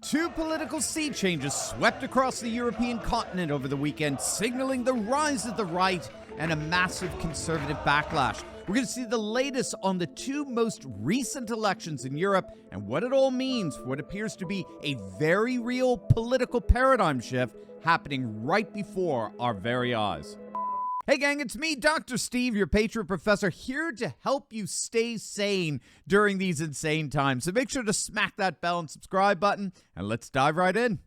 Two political sea changes swept across the European continent over the weekend, signaling the rise of the right and a massive conservative backlash. We're going to see the latest on the two most recent elections in Europe and what it all means for what appears to be a very real political paradigm shift happening right before our very eyes. Hey gang, it's me, Dr. Steve, your Patriot Professor, here to help you stay sane during these insane times. So make sure to smack that bell and subscribe button, and let's dive right in.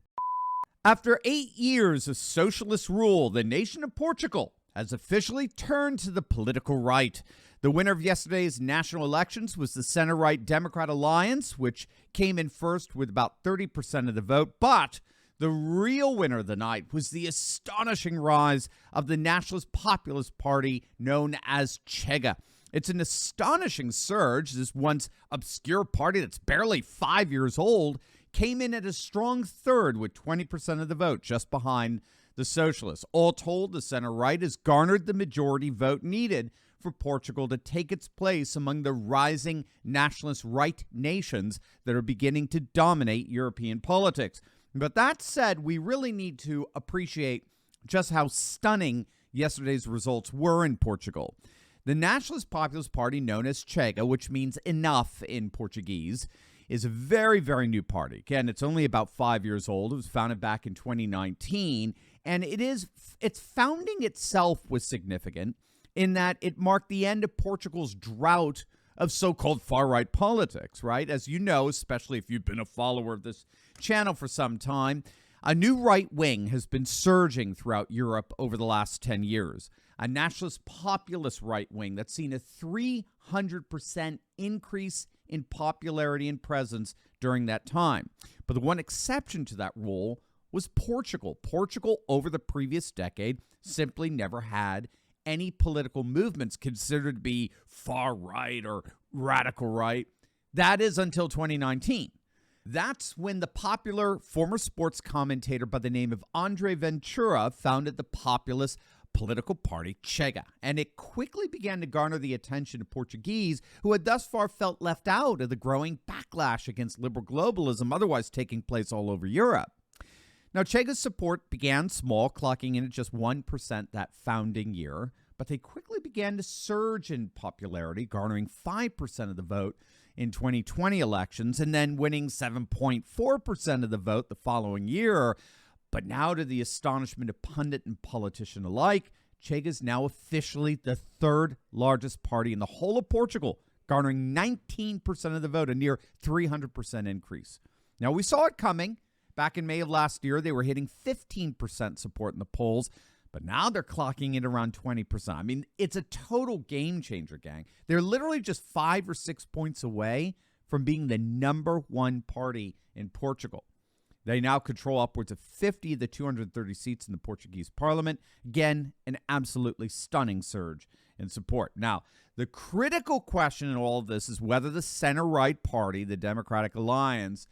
After 8 years of socialist rule, the nation of Portugal has officially turned to the political right. The winner of yesterday's national elections was the center-right Democrat Alliance, which came in first with about 30% of the vote, but the real winner of the night was the astonishing rise of the Nationalist Populist Party known as Chega. It's an astonishing surge. This once obscure party that's barely 5 years old came in at a strong third with 20% of the vote, just behind the Socialists. All told, the center-right has garnered the majority vote needed for Portugal to take its place among the rising nationalist right nations that are beginning to dominate European politics. But that said, we really need to appreciate just how stunning yesterday's results were in Portugal. The Nationalist Populist Party, known as Chega, which means enough in Portuguese, is a very, very new party. Again, it's only about 5 years old. It was founded back in 2019, and its founding itself was significant in that it marked the end of Portugal's drought of so-called far-right politics, right? As you know, especially if you've been a follower of this channel for some time, a new right wing has been surging throughout Europe over the last 10 years. A nationalist populist right wing that's seen a 300% increase in popularity and presence during that time. But the one exception to that rule was Portugal. Portugal, over the previous decade, simply never had any political movements considered to be far right or radical right. That is until 2019. That's when the popular former sports commentator by the name of André Ventura founded the populist political party Chega, and it quickly began to garner the attention of Portuguese who had thus far felt left out of the growing backlash against liberal globalism otherwise taking place all over Europe. Now, Chega's support began small, clocking in at just 1% that founding year, but they quickly began to surge in popularity, garnering 5% of the vote in 2020 elections and then winning 7.4% of the vote the following year. But now, to the astonishment of pundit and politician alike, Chega is now officially the third largest party in the whole of Portugal, garnering 19% of the vote, a near 300% increase. Now, we saw it coming. Back in May of last year, they were hitting 15% support in the polls, but now they're clocking in around 20%. I mean, it's a total game changer, gang. They're literally just 5 or 6 points away from being the number one party in Portugal. They now control upwards of 50 of the 230 seats in the Portuguese parliament. Again, an absolutely stunning surge in support. Now, the critical question in all of this is whether the center-right party, the Democratic Alliance,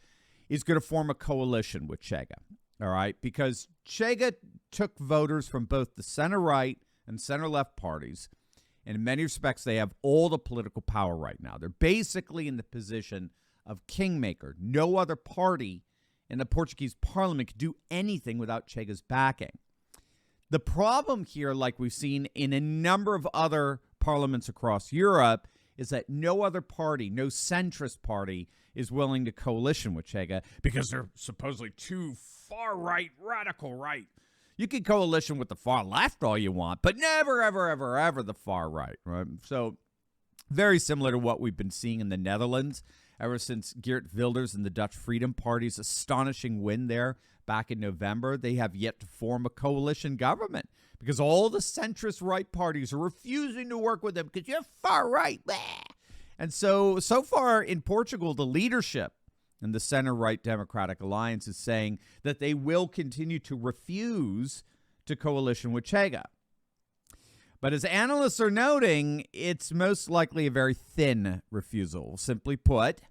is going to form a coalition with Chega, all right? Because Chega took voters from both the center-right and center-left parties, and in many respects, they have all the political power right now. They're basically in the position of kingmaker. No other party in the Portuguese parliament could do anything without Chega's backing. The problem here, like we've seen in a number of other parliaments across Europe, is that no other party, no centrist party, is willing to coalition with Chega because they're supposedly too far right, radical right. You can coalition with the far left all you want, but never, ever, ever, ever the far right, right? So very similar to what we've been seeing in the Netherlands ever since Geert Wilders and the Dutch Freedom Party's astonishing win there back in November. They have yet to form a coalition government because all the centrist right parties are refusing to work with them because you're far right. Blah. And so far in Portugal, the leadership in the center-right Democratic Alliance is saying that they will continue to refuse to coalition with Chega. But as analysts are noting, it's most likely a very thin refusal. Simply put,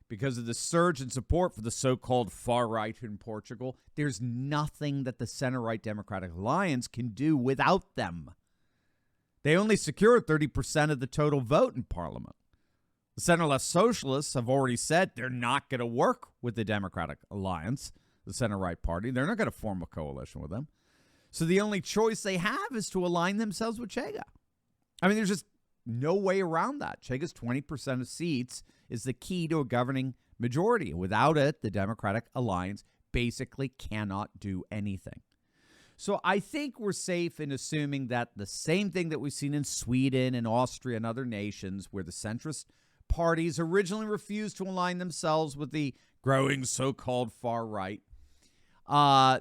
because of the surge in support for the so-called far right in Portugal, there's nothing that the center-right Democratic Alliance can do without them. They only secured 30% of the total vote in Parliament. The center-left socialists have already said they're not going to work with the Democratic Alliance, the center-right party. They're not going to form a coalition with them. So the only choice they have is to align themselves with Chega. I mean, there's just no way around that. Chega's 20% of seats is the key to a governing majority. Without it, the Democratic Alliance basically cannot do anything. So I think we're safe in assuming that the same thing that we've seen in Sweden and Austria and other nations where the centrist parties originally refused to align themselves with the growing so-called far right,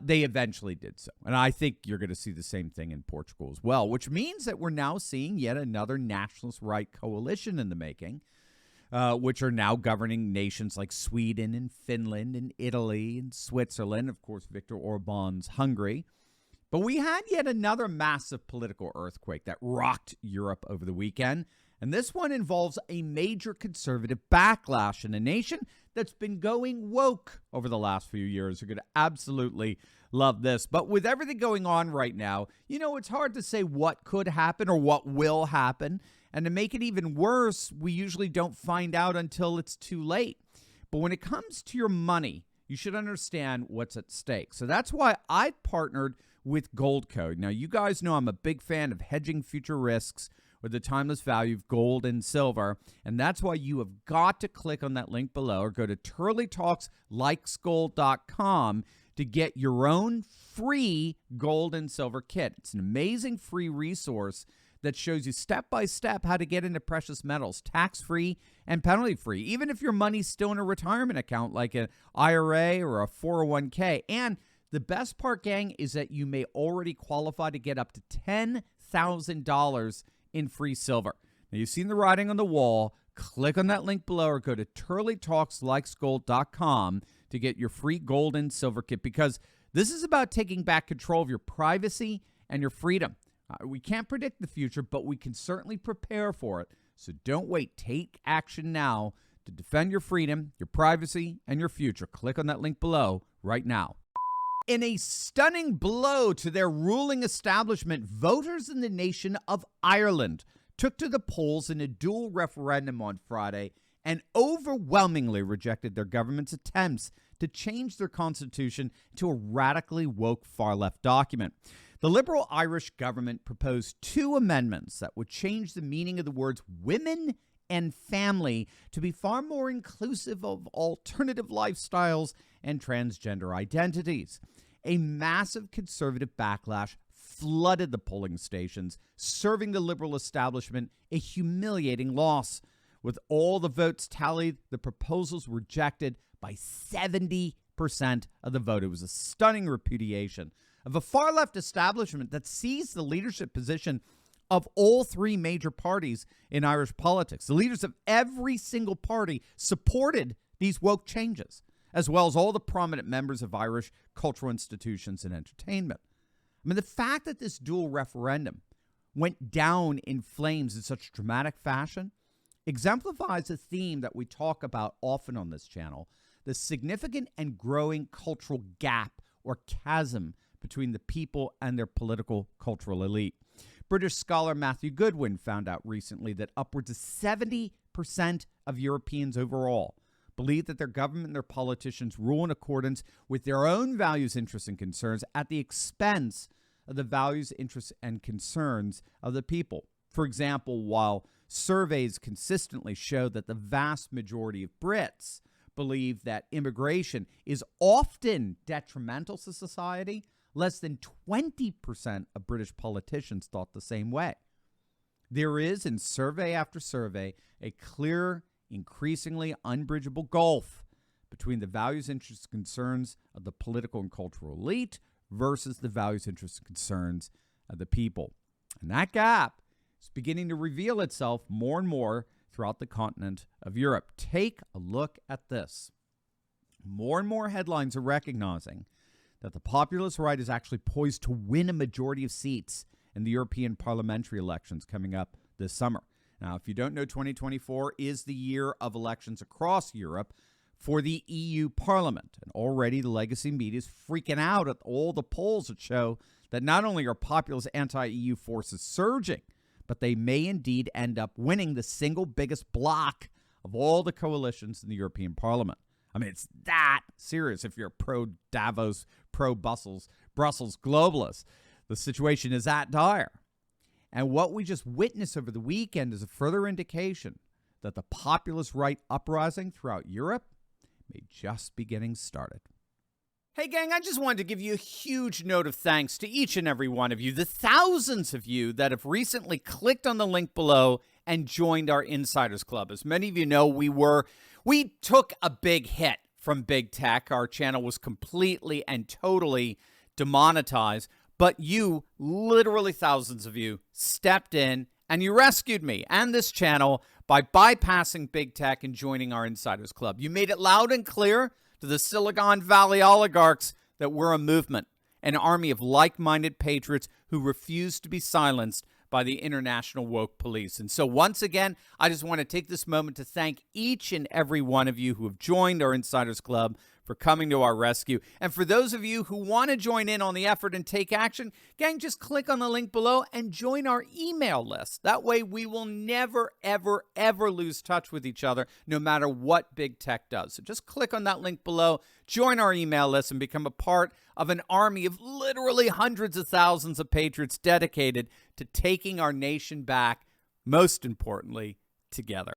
they eventually did so. And I think you're going to see the same thing in Portugal as well, which means that we're now seeing yet another nationalist right coalition in the making, which are now governing nations like Sweden and Finland and Italy and Switzerland, of course, Viktor Orban's Hungary. But we had yet another massive political earthquake that rocked Europe over the weekend. And this one involves a major conservative backlash in a nation that's been going woke over the last few years. You're going to absolutely love this. But with everything going on right now, you know, it's hard to say what could happen or what will happen. And to make it even worse, we usually don't find out until it's too late. But when it comes to your money, you should understand what's at stake. So that's why I partnered with Gold Code. Now, you guys know I'm a big fan of hedging future risks with the timeless value of gold and silver. And that's why you have got to click on that link below or go to turleytalkslikesgold.com to get your own free gold and silver kit. It's an amazing free resource that shows you step-by-step how to get into precious metals, tax-free and penalty-free, even if your money's still in a retirement account like an IRA or a 401k. And the best part, gang, is that you may already qualify to get up to $10,000 in free silver. Now, you've seen the writing on the wall. Click on that link below or go to turleytalkslikesgold.com to get your free gold and silver kit, because this is about taking back control of your privacy and your freedom. We can't predict the future, but we can certainly prepare for it. So don't wait. Take action now to defend your freedom, your privacy, and your future. Click on that link below right now. In a stunning blow to their ruling establishment, voters in the nation of Ireland took to the polls in a dual referendum on Friday and overwhelmingly rejected their government's attempts to change their constitution to a radically woke far-left document. The Liberal Irish government proposed two amendments that would change the meaning of the words women and family to be far more inclusive of alternative lifestyles and transgender identities. A massive conservative backlash flooded the polling stations, serving the Liberal establishment a humiliating loss. With all the votes tallied, the proposals were rejected by 70% of the vote. It was a stunning repudiation of a far-left establishment that seized the leadership position of all three major parties in Irish politics. The leaders of every single party supported these woke changes, as well as all the prominent members of Irish cultural institutions and entertainment. I mean, the fact that this dual referendum went down in flames in such dramatic fashion exemplifies a theme that we talk about often on this channel, the significant and growing cultural gap or chasm between the people and their political cultural elite. British scholar Matthew Goodwin found out recently that upwards of 70% of Europeans overall believe that their government and their politicians rule in accordance with their own values, interests, and concerns at the expense of the values, interests, and concerns of the people. For example, while surveys consistently show that the vast majority of Brits believe that immigration is often detrimental to society, less than 20% of British politicians thought the same way. There is, in survey after survey, a clear, increasingly unbridgeable gulf between the values, interests, and concerns of the political and cultural elite versus the values, interests, and concerns of the people. And that gap is beginning to reveal itself more and more throughout the continent of Europe. Take a look at this. More and more headlines are recognizing that the populist right is actually poised to win a majority of seats in the European parliamentary elections coming up this summer. Now, if you don't know, 2024 is the year of elections across Europe for the EU Parliament. And already the legacy media is freaking out at all the polls that show that not only are populist anti-EU forces surging, but they may indeed end up winning the single biggest block of all the coalitions in the European Parliament. I mean, it's that serious if you're pro-Davos, pro-Brussels globalist. The situation is that dire. And what we just witnessed over the weekend is a further indication that the populist right uprising throughout Europe may just be getting started. Hey, gang, I just wanted to give you a huge note of thanks to each and every one of you, the thousands of you that have recently clicked on the link below and joined our Insiders Club. As many of you know, we took a big hit from big tech. Our channel was completely and totally demonetized, but you, literally thousands of you, stepped in and you rescued me and this channel by bypassing big tech and joining our Insiders Club. You made it loud and clear to the Silicon Valley oligarchs that we're a movement, an army of like-minded patriots who refuse to be silenced by the international woke police. And so once again, I just want to take this moment to thank each and every one of you who have joined our Insiders Club for coming to our rescue. And for those of you who want to join in on the effort and take action, gang, just click on the link below and join our email list. That way we will never, ever, ever lose touch with each other, no matter what big tech does. So just click on that link below, join our email list, and become a part of an army of literally hundreds of thousands of patriots dedicated to taking our nation back, most importantly, together.